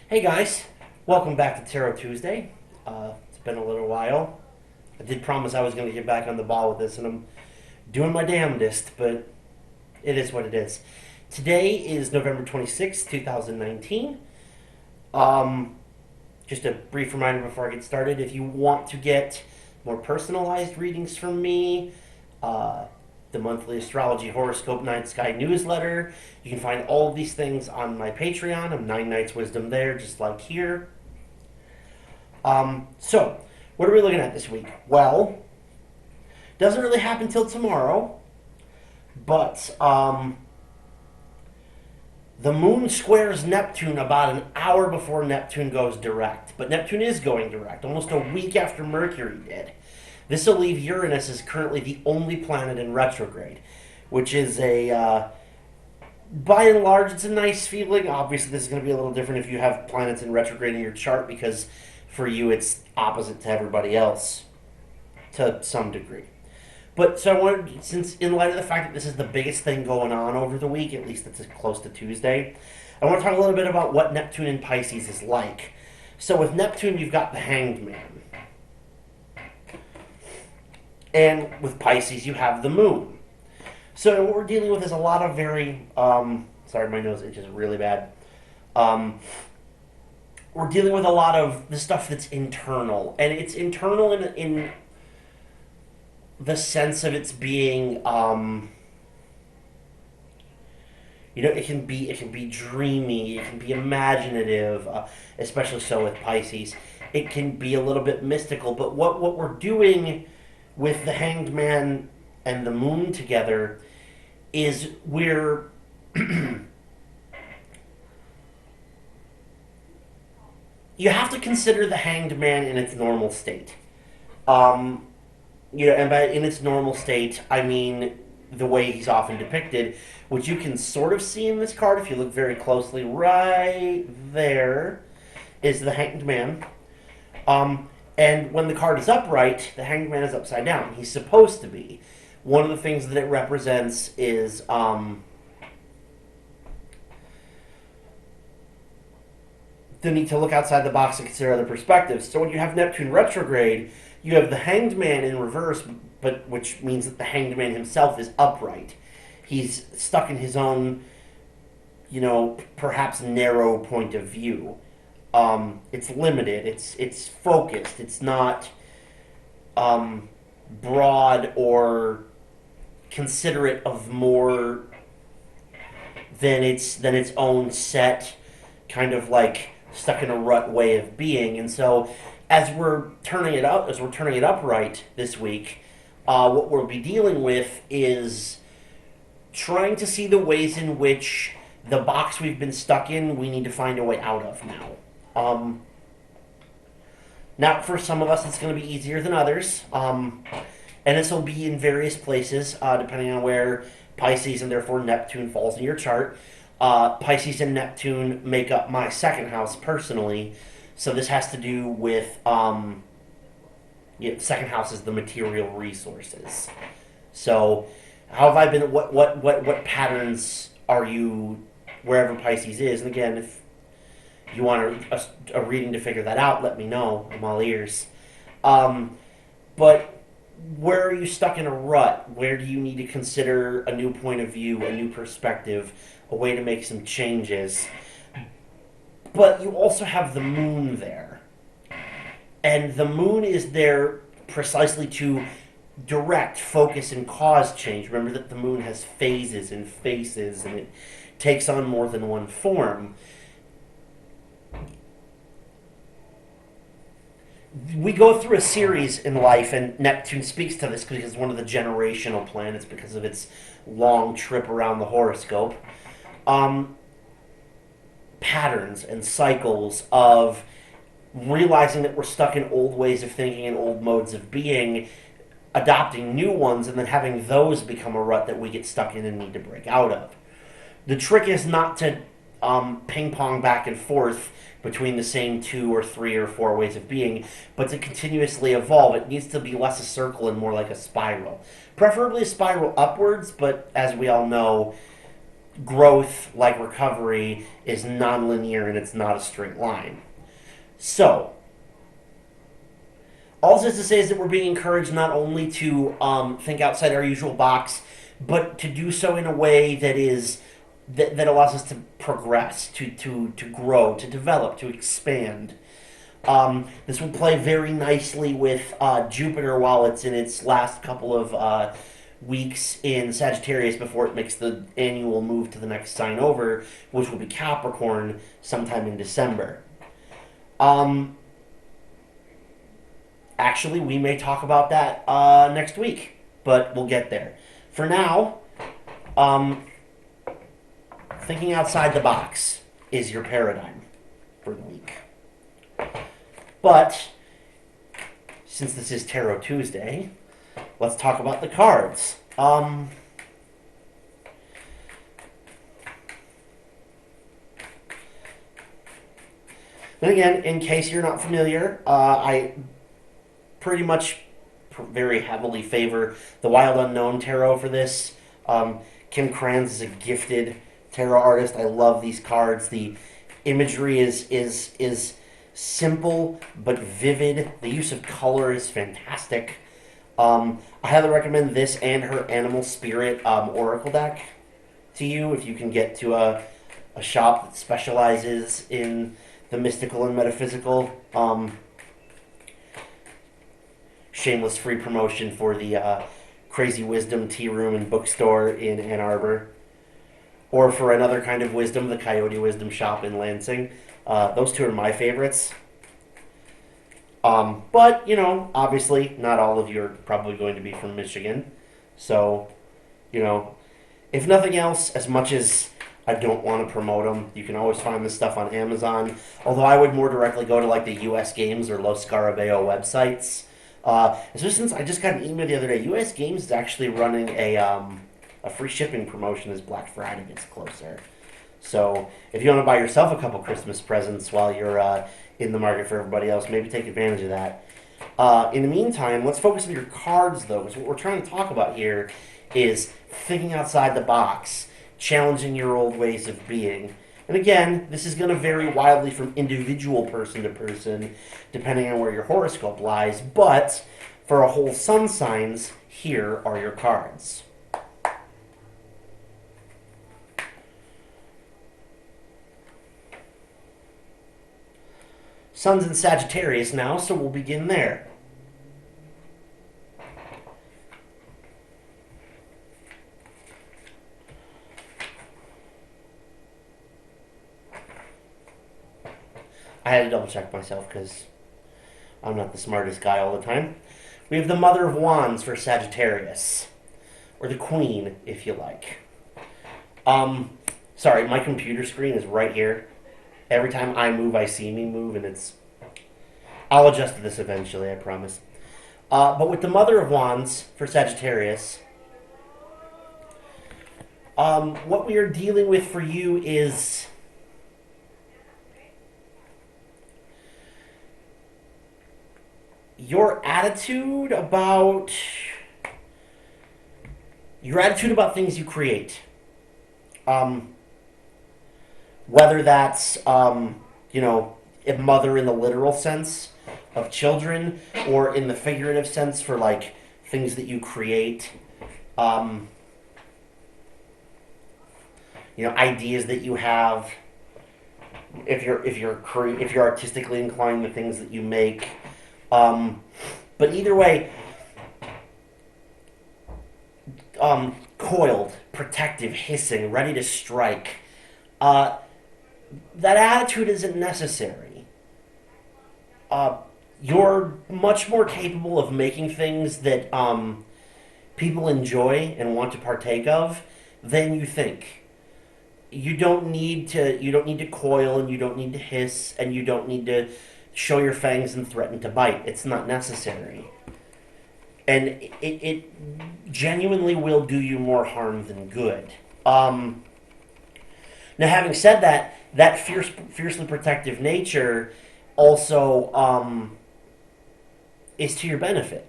Hey guys, welcome back to Tarot Tuesday. It's been a little while. I did promise I was going to get back on the ball with this, and I'm doing my damnedest, but it is what it is. Today is November 26th, 2019. Um, just a brief reminder before I get started, if you want to get more personalized readings from me, uh, the monthly astrology horoscope night sky newsletter, you can find all of these things on my Patreon. I'm 9 Nights Wisdom there, just like here. So, what are we looking at this week? Well, doesn't really happen till tomorrow, but the moon squares Neptune about an hour before Neptune goes direct. But Neptune is going direct, almost a week after Mercury did. This will leave Uranus as currently the only planet in retrograde, which is by and large, it's a nice feeling. Obviously, this is going to be a little different if you have planets in retrograde in your chart because for you it's opposite to everybody else to some degree. But so I wanted, since in light of the fact that this is the biggest thing going on over the week, at least it's close to Tuesday, I want to talk a little bit about what Neptune in Pisces is like. So with Neptune, you've got the Hanged Man. And with Pisces, you have the moon. So what we're dealing with is a lot of very, sorry, my nose itches really bad. We're dealing with a lot of the stuff that's internal. And it's internal in the sense of it's being, it can be dreamy, it can be imaginative, especially so with Pisces. It can be a little bit mystical, but what we're doing with the Hanged Man and the moon together is we're you have to consider the Hanged Man in its normal state. Um, and by in its normal state, I mean the way he's often depicted, which you can sort of see in this card if you look very closely. Right there is the Hanged Man. And when the card is upright, the Hanged Man is upside down. He's supposed to be. One of the things that it represents is the need to look outside the box and consider other perspectives. So when you have Neptune retrograde, you have the Hanged Man in reverse, but which means that the Hanged Man himself is upright. He's stuck in his own, perhaps narrow point of view. It's limited. It's focused. It's not broad or considerate of more than its own set, kind of like stuck in a rut way of being. And so, as we're turning it upright this week, what we'll be dealing with is trying to see the ways in which the box we've been stuck in, we need to find a way out of now. Now, for some of us, it's going to be easier than others. And this will be in various places, depending on where Pisces and therefore Neptune falls in your chart. Pisces and Neptune make up my second house personally. So this has to do with, second house is the material resources. So how have I been, what patterns are you, wherever Pisces is? And again, if you want a reading to figure that out, let me know. I'm all ears. But where are you stuck in a rut? Where do you need to consider a new point of view, a new perspective, a way to make some changes? But you also have the moon there. And the moon is there precisely to direct, focus, and cause change. Remember that the moon has phases and faces, and it takes on more than one form. We go through a series in life, and Neptune speaks to this because it's one of the generational planets because of its long trip around the horoscope. Patterns and cycles of realizing that we're stuck in old ways of thinking and old modes of being, adopting new ones, and then having those become a rut that we get stuck in and need to break out of. The trick is not to ping pong back and forth between the same 2 or 3 or 4 ways of being, but to continuously evolve. It needs to be less a circle and more like a spiral. Preferably a spiral upwards, but as we all know, growth, like recovery, is nonlinear and it's not a straight line. So, all this is to say is that we're being encouraged not only to think outside our usual box, but to do so in a way that allows us to progress, to grow, to develop, to expand. This will play very nicely with Jupiter while it's in its last couple of weeks in Sagittarius before it makes the annual move to the next sign over, which will be Capricorn sometime in December. Um, Actually, we may talk about that next week, but we'll get there. For now, um, thinking outside the box is your paradigm for the week. But since this is Tarot Tuesday, let's talk about the cards. Then again, in case you're not familiar, I pretty much very heavily favor the Wild Unknown Tarot for this. Kim Kranz is a gifted tarot artist. I love these cards. The imagery is simple but vivid. The use of color is fantastic. I highly recommend this and her Animal Spirit Oracle deck to you if you can get to a shop that specializes in the mystical and metaphysical. Shameless free promotion for the Crazy Wisdom Tea Room and Bookstore in Ann Arbor. Or for another kind of wisdom, the Coyote Wisdom Shop in Lansing. Those two are my favorites. But, obviously, not all of you are probably going to be from Michigan. So, if nothing else, as much as I don't want to promote them, you can always find this stuff on Amazon. Although I would more directly go to, like, the US Games or Los Scarabeo websites. Especially since I just got an email the other day. US Games is actually running a free shipping promotion as Black Friday gets closer. So if you want to buy yourself a couple Christmas presents while you're in the market for everybody else, maybe take advantage of that. In the meantime, let's focus on your cards, though, because what we're trying to talk about here is thinking outside the box, challenging your old ways of being. And again, this is going to vary wildly from individual person to person, depending on where your horoscope lies, but for a whole sun signs, here are your cards. Sun's in Sagittarius now, so we'll begin there. I had to double check myself because I'm not the smartest guy all the time. We have the Mother of Wands for Sagittarius, or the Queen, if you like. Sorry, my computer screen is right here. Every time I move, I see me move, and it's... I'll adjust to this eventually, I promise. But with the Mother of Wands for Sagittarius, what we are dealing with for you is... your attitude about things you create. Whether that's a mother in the literal sense of children, or in the figurative sense for like things that you create. Ideas that you have. If you're artistically inclined, the things that you make. But either way, coiled, protective, hissing, ready to strike. That attitude isn't necessary. You're much more capable of making things that people enjoy and want to partake of than you think. You don't need to coil, and you don't need to hiss, and you don't need to show your fangs and threaten to bite. It's not necessary. And it genuinely will do you more harm than good. Now, having said that, that fiercely protective nature also is to your benefit.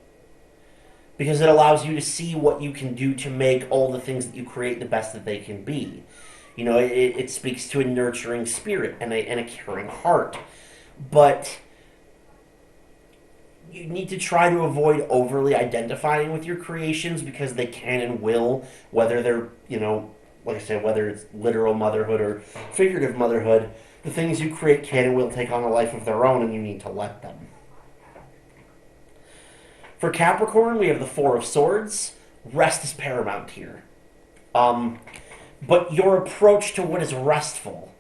Because it allows you to see what you can do to make all the things that you create the best that they can be. it speaks to a nurturing spirit and a caring heart. But you need to try to avoid overly identifying with your creations because they can and will, whether they're, like I said, whether it's literal motherhood or figurative motherhood, the things you create can and will take on a life of their own, and you need to let them. For Capricorn, we have the Four of Swords. Rest is paramount here. Um, but your approach to what is restful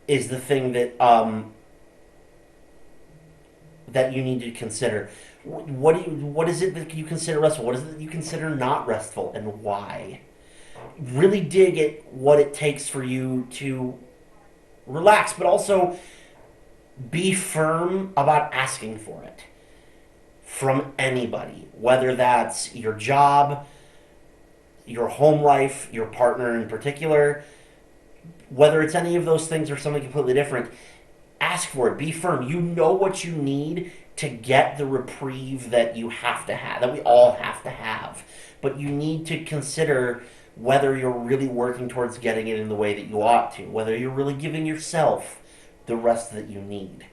is the thing that you need to consider. What is it that you consider restful? What is it that you consider not restful, and why? Really dig at what it takes for you to relax, but also be firm about asking for it from anybody, whether that's your job, your home life, your partner in particular, whether it's any of those things or something completely different. Ask for it. Be firm. You know what you need to get the reprieve that you have to have, that we all have to have. But you need to consider whether you're really working towards getting it in the way that you ought to, whether you're really giving yourself the rest that you need.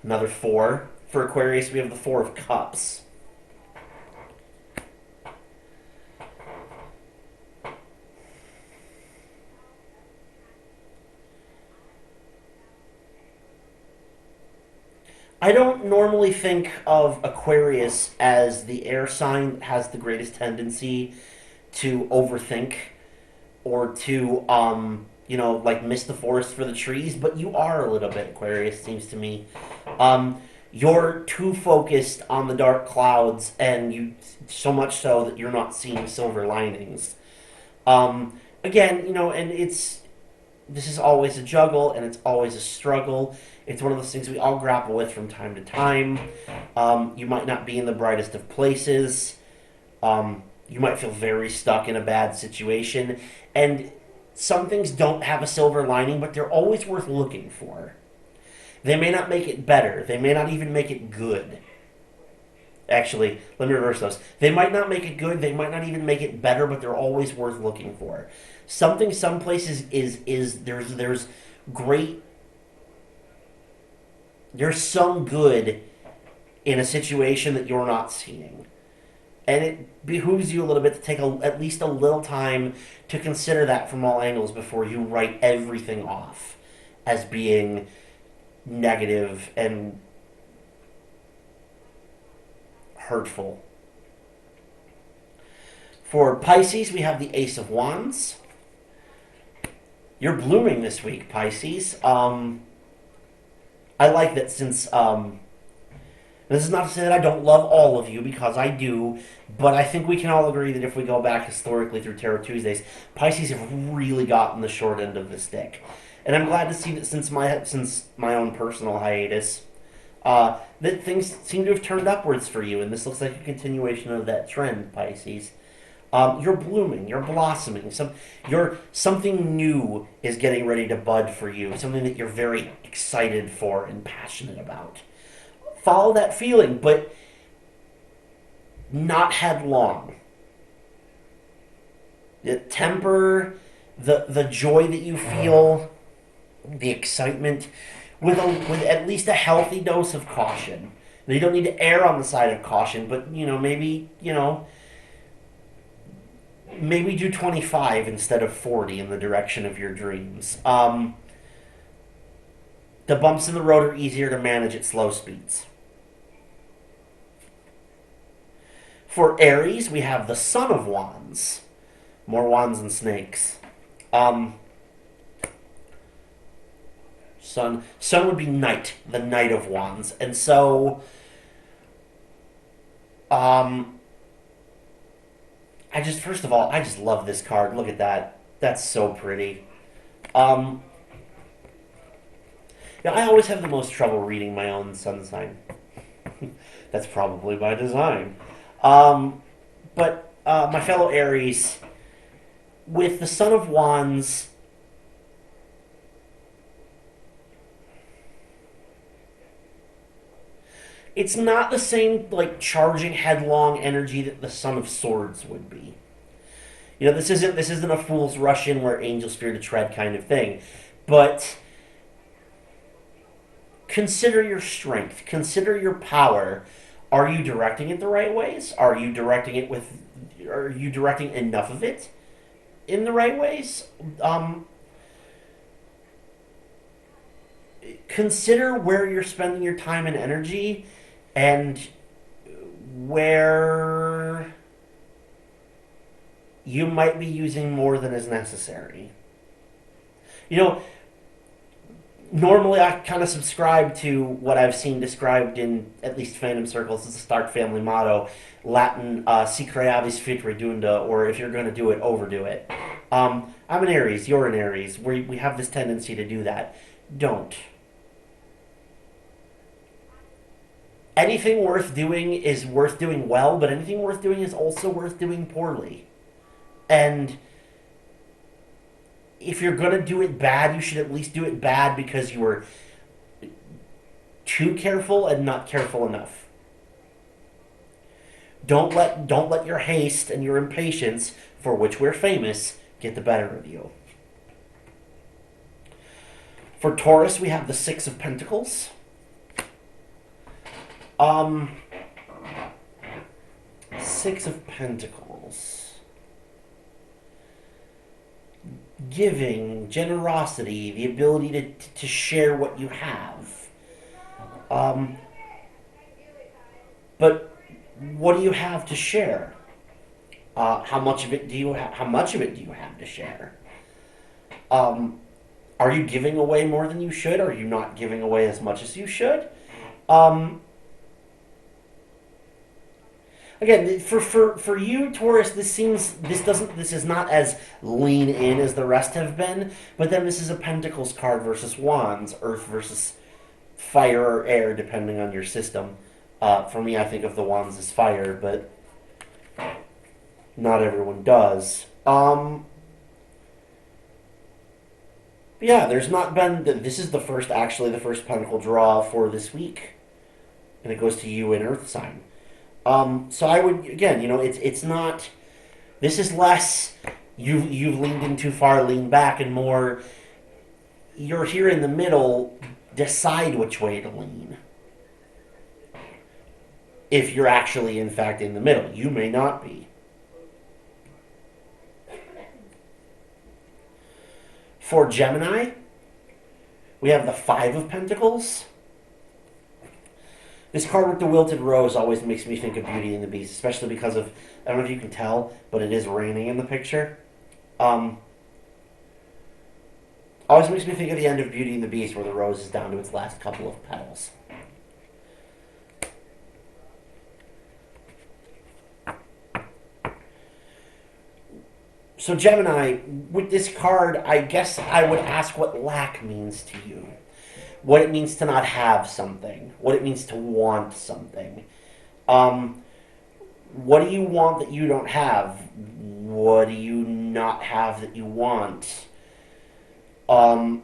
Another four. For Aquarius, we have the Four of Cups. I don't normally think of Aquarius as the air sign that has the greatest tendency to overthink or to, like miss the forest for the trees, but you are a little bit Aquarius, seems to me. Um, you're too focused on the dark clouds, and you so much so that you're not seeing silver linings. Again, and this is always a juggle and it's always a struggle. It's one of those things we all grapple with from time to time. You might not be in the brightest of places. You might feel very stuck in a bad situation. And some things don't have a silver lining, but they're always worth looking for. They may not make it better, they may not even make it good. Actually, let me reverse those. They might not make it good, they might not even make it better, but they're always worth looking for. Something some places is there's great there's some good in a situation that you're not seeing. And it behooves you a little bit to take at least a little time to consider that from all angles before you write everything off as being negative and hurtful. For Pisces, we have the Ace of Wands. You're blooming this week, Pisces. I like that since this is not to say that I don't love all of you, because I do, but I think we can all agree that if we go back historically through Tarot Tuesdays, Pisces have really gotten the short end of the stick. And I'm glad to see that since my own personal hiatus, that things seem to have turned upwards for you, and this looks like a continuation of that trend, Pisces. You're blooming, you're blossoming. Something new is getting ready to bud for you, something that you're very excited for and passionate about. Follow that feeling, but not headlong. Temper the joy that you feel, the excitement, with at least a healthy dose of caution. Now, you don't need to err on the side of caution, but maybe do 25 instead of 40 in the direction of your dreams. The bumps in the road are easier to manage at slow speeds. For Aries, we have the Son of Wands. More wands than snakes. Sun would be Knight, the Knight of Wands. And so, first of all, I just love this card. Look at that. That's so pretty. Um, Now, I always have the most trouble reading my own sun sign. That's probably by design. But my fellow Aries, with the Son of Wands, it's not the same, like, charging headlong energy that the Son of Swords would be. This isn't a fool's rush in where angels fear to tread kind of thing, but consider your strength, consider your power. Are you directing it the right ways? Are you directing enough of it in the right ways? Consider where you're spending your time and energy, and where you might be using more than is necessary. You know, normally I kind of subscribe to what I've seen described in at least fandom circles as the Stark family motto, Latin "Si creavis fit redunda," or if you're going to do it, overdo it. I'm an Aries, you're an Aries. We have this tendency to do that. Don't. Anything worth doing is worth doing well, but anything worth doing is also worth doing poorly. And if you're going to do it bad, you should at least do it bad because you were too careful and not careful enough. Don't let your haste and your impatience, for which we're famous, get the better of you. For Taurus, we have the Six of Pentacles. Six of Pentacles. Giving, generosity, the ability to share what you have. But what do you have to share? How much of it do you have? How much of it do you have to share? Are you giving away more than you should? Are you not giving away as much as you should? Again, for you, Taurus, this is not as lean in as the rest have been. But then this is a Pentacles card versus Wands, Earth versus fire or air, depending on your system. For me, I think of the Wands as fire, but not everyone does. Yeah, there's not been. This is the first Pentacle draw for this week, and it goes to you in Earth sign. So I would, again, it's not. This is less. You've leaned in too far, lean back, and more. You're here in the middle. Decide which way to lean. If you're actually, in fact, in the middle, you may not be. For Gemini, we have the Five of Pentacles. This card with the wilted rose always makes me think of Beauty and the Beast, especially because of, I don't know if you can tell, but it is raining in the picture. Always makes me think of the end of Beauty and the Beast where the rose is down to its last couple of petals. So Gemini, with this card, I guess I would ask what lack means to you. What it means to not have something. What it means to want something. What do you want that you don't have? What do you not have that you want? The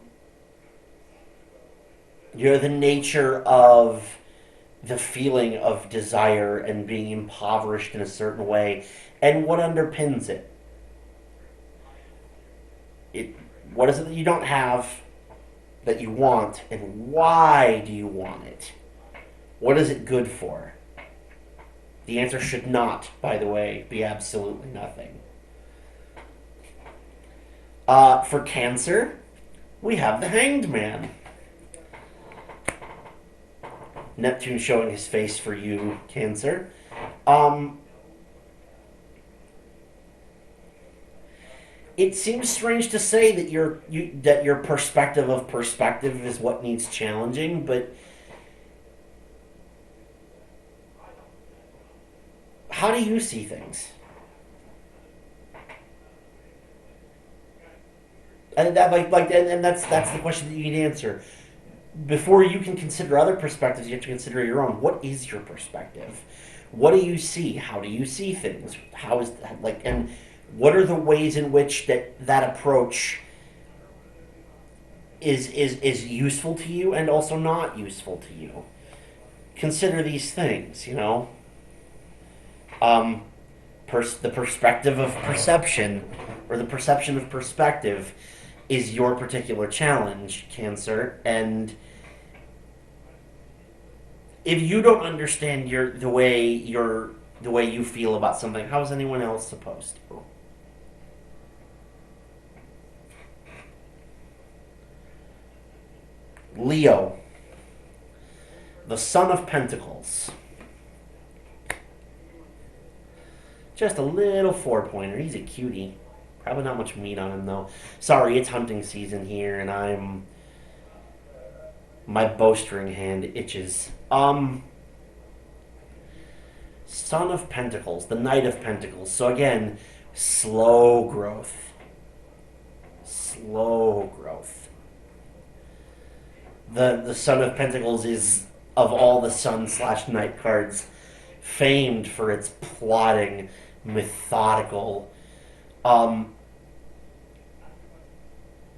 nature of the feeling of desire and being impoverished in a certain way, and what underpins it. What is it that you don't have that you want, and why do you want it? What is it good for? The answer should not, by the way, be absolutely nothing. For Cancer, we have the Hanged Man. Neptune showing his face for you, Cancer. It seems strange to say that your perspective of perspective is what needs challenging, but how do you see things? And that's the question that you need to answer. Before you can consider other perspectives, you have to consider your own. What is your perspective? What do you see? How do you see things? How is and what are the ways in which that approach is useful to you and also not useful to you? Consider these things, The perspective of perception, or the perception of perspective, is your particular challenge, Cancer. And if you don't understand the way you feel about something, how is anyone else supposed to? Leo, the Son of Pentacles. Just a little 4-pointer. He's a cutie. Probably not much meat on him, though. Sorry, it's hunting season here, and my bowstring hand itches. Son of Pentacles, the Knight of Pentacles. So again, slow growth. Slow growth. The Son of Pentacles is, of all the Sun/Knight cards, famed for its plodding, methodical,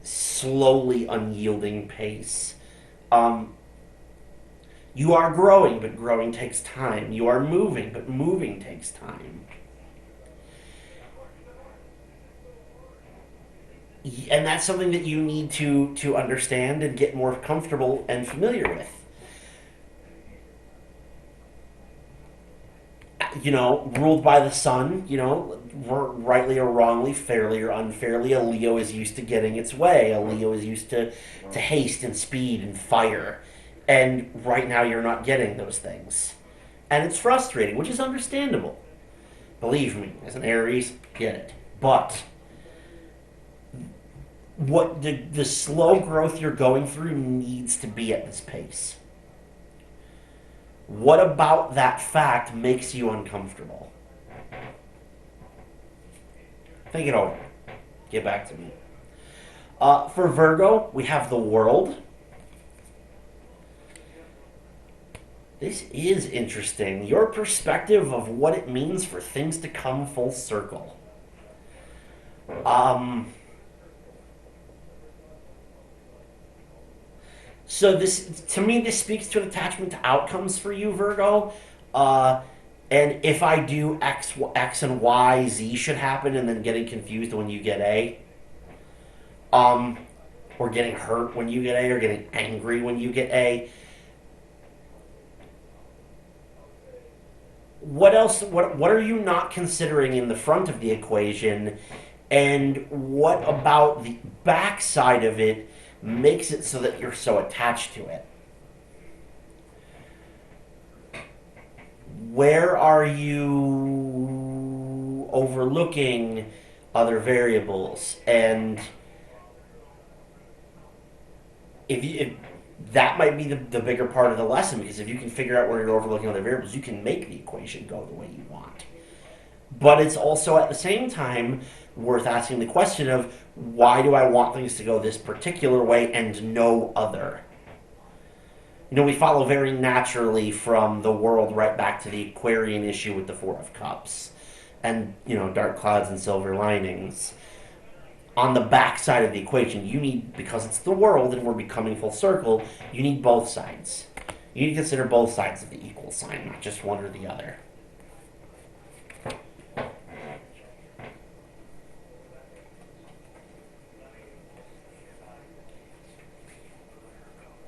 slowly unyielding pace. You are growing, but growing takes time. You are moving, but moving takes time. And that's something that you need to understand and get more comfortable and familiar with. Ruled by the sun, rightly or wrongly, fairly or unfairly, a Leo is used to getting its way. A Leo is used to haste and speed and fire. And right now you're not getting those things. And it's frustrating, which is understandable. Believe me, as an Aries, get it. But what the slow growth you're going through needs to be at this pace. What about that fact makes you uncomfortable? Think it over. Get back to me. For Virgo, we have the World. This is interesting. Your perspective of what it means for things to come full circle. So this, to me, this speaks to an attachment to outcomes for you, Virgo. And if I do X and Y, Z should happen, and then getting confused when you get A. Or getting hurt when you get A, or getting angry when you get A. What else? What are you not considering in the front of the equation, and what about the back side of it makes it so that you're so attached to it? Where are you overlooking other variables? And if that might be the bigger part of the lesson, because if you can figure out where you're overlooking other variables, you can make the equation go the way you want. But it's also at the same time worth asking the question of, why do I want things to go this particular way and no other? We follow very naturally from the World right back to the Aquarian issue with the Four of Cups and, dark clouds and silver linings. On the back side of the equation, you need, because it's the World and we're becoming full circle, you need both sides. You need to consider both sides of the equal sign, not just one or the other.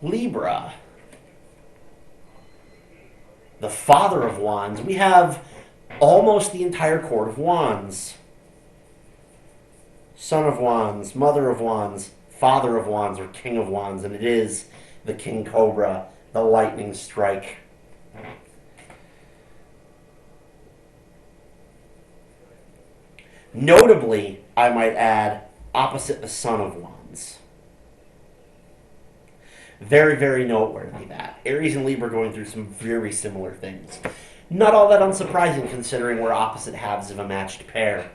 Libra, the Father of Wands. We have almost the entire Court of Wands. Son of Wands, Mother of Wands, Father of Wands, or King of Wands, and it is the King Cobra, the lightning strike. Notably, I might add, opposite the Son of Wands. Very, very noteworthy that. Aries and Libra are going through some very similar things. Not all that unsurprising considering we're opposite halves of a matched pair.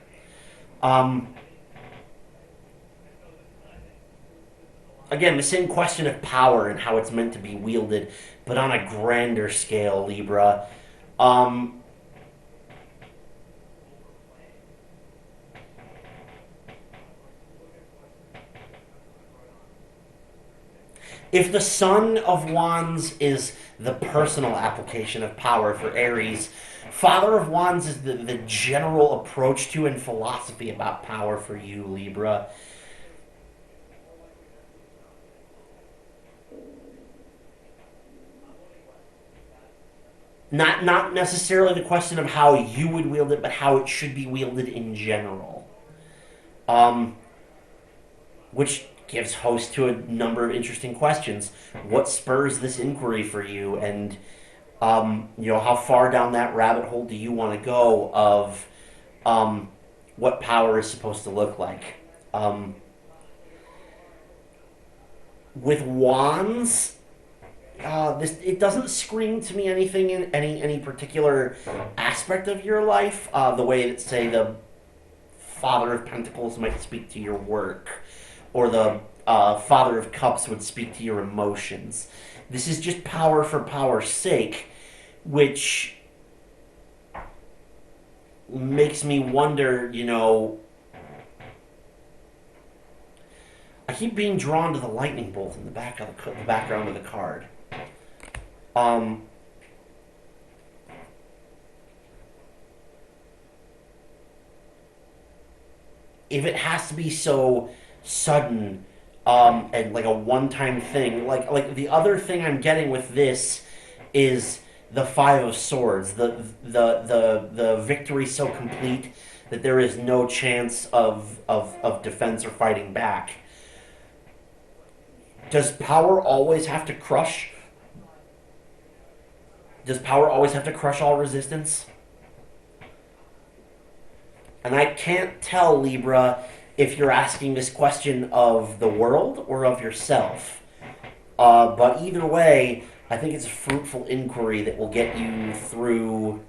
Again, the same question of power and how it's meant to be wielded, but on a grander scale, Libra. If the Son of Wands is the personal application of power for Aries. Father of Wands is the general approach to and philosophy about power for you, Libra. Not necessarily the question of how you would wield it, but how it should be wielded in general. Um, which gives host to a number of interesting questions. What spurs this inquiry for you, and how far down that rabbit hole do you want to go of um, what power is supposed to look like? Um, with wands, this it doesn't scream to me anything in any particular aspect of your life. The way that, say, the Father of Pentacles might speak to your work, or the Father of Cups would speak to your emotions. This is just power for power's sake, which makes me wonder, I keep being drawn to the lightning bolt in the background of the card. Um, if it has to be so sudden, and like a one-time thing, like the other thing I'm getting with this is the Five of Swords, the victory so complete that there is no chance of defense or fighting back. Does power always have to crush? Does power always have to crush all resistance? And I can't tell, Libra, if you're asking this question of the world or of yourself. But either way, I think it's a fruitful inquiry that will get you through.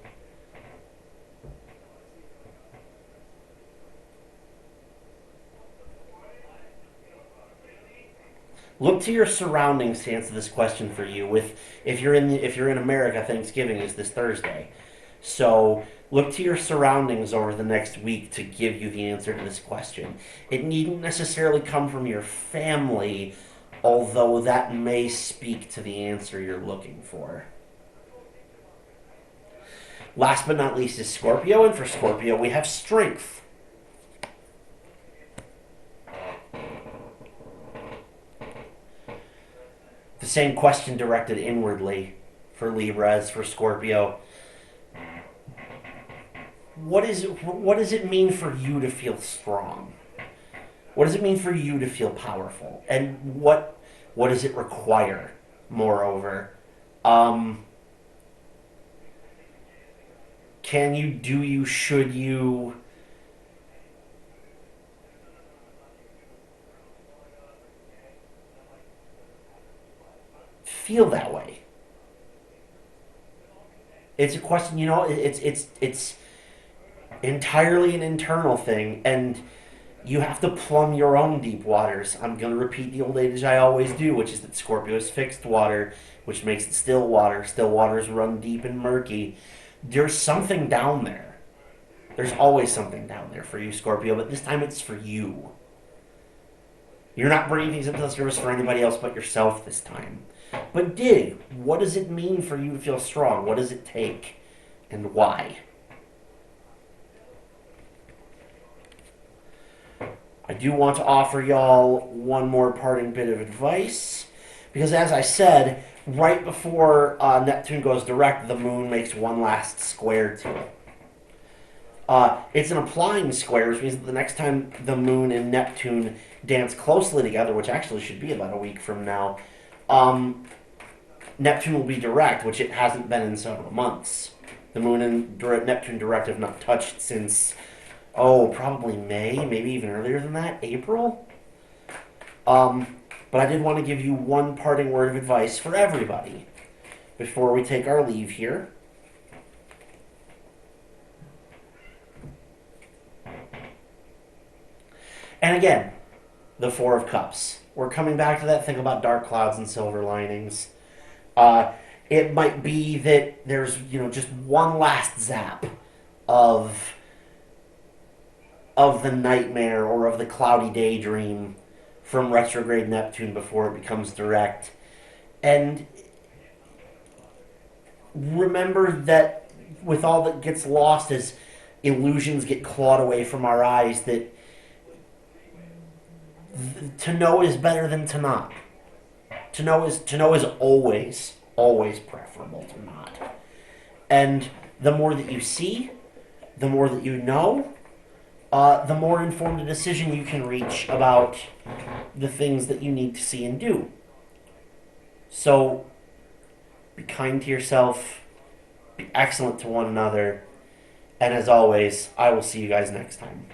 Look to your surroundings to answer this question for you. With if you're in America, Thanksgiving is this Thursday, so look to your surroundings over the next week to give you the answer to this question. It needn't necessarily come from your family, although that may speak to the answer you're looking for. Last but not least is Scorpio, and for Scorpio we have strength. The same question directed inwardly for Libra as for Scorpio. What does it mean for you to feel strong? What does it mean for you to feel powerful? And what does it require? Moreover, can you, do you, should you? Feel that way? It's a question, it's entirely an internal thing, and you have to plumb your own deep waters. I'm going to repeat the old adage I always do, which is that Scorpio is fixed water, which makes it still water. Still waters run deep and murky. There's something down there. There's always something down there for you, Scorpio, but this time it's for you. You're not bringing things into the service for anybody else but yourself this time. But dig, what does it mean for you to feel strong? What does it take? And why? I do want to offer y'all one more parting bit of advice, because as I said, right before Neptune goes direct, the moon makes one last square to it. It's an applying square, which means that the next time the moon and Neptune dance closely together, which actually should be about a week from now, Neptune will be direct, which it hasn't been in several months. The moon and Neptune direct have not touched since, probably May, maybe even earlier than that, April. But I did want to give you one parting word of advice for everybody before we take our leave here. And again, the Four of Cups. We're coming back to that thing about dark clouds and silver linings. It might be that there's, just one last zap of the nightmare or of the cloudy daydream from retrograde Neptune before it becomes direct. And remember that with all that gets lost as illusions get clawed away from our eyes, that to know is better than to not. To know is always preferable to not. And the more that you see, the more that you know, the more informed a decision you can reach about the things that you need to see and do. So be kind to yourself, be excellent to one another, and as always, I will see you guys next time.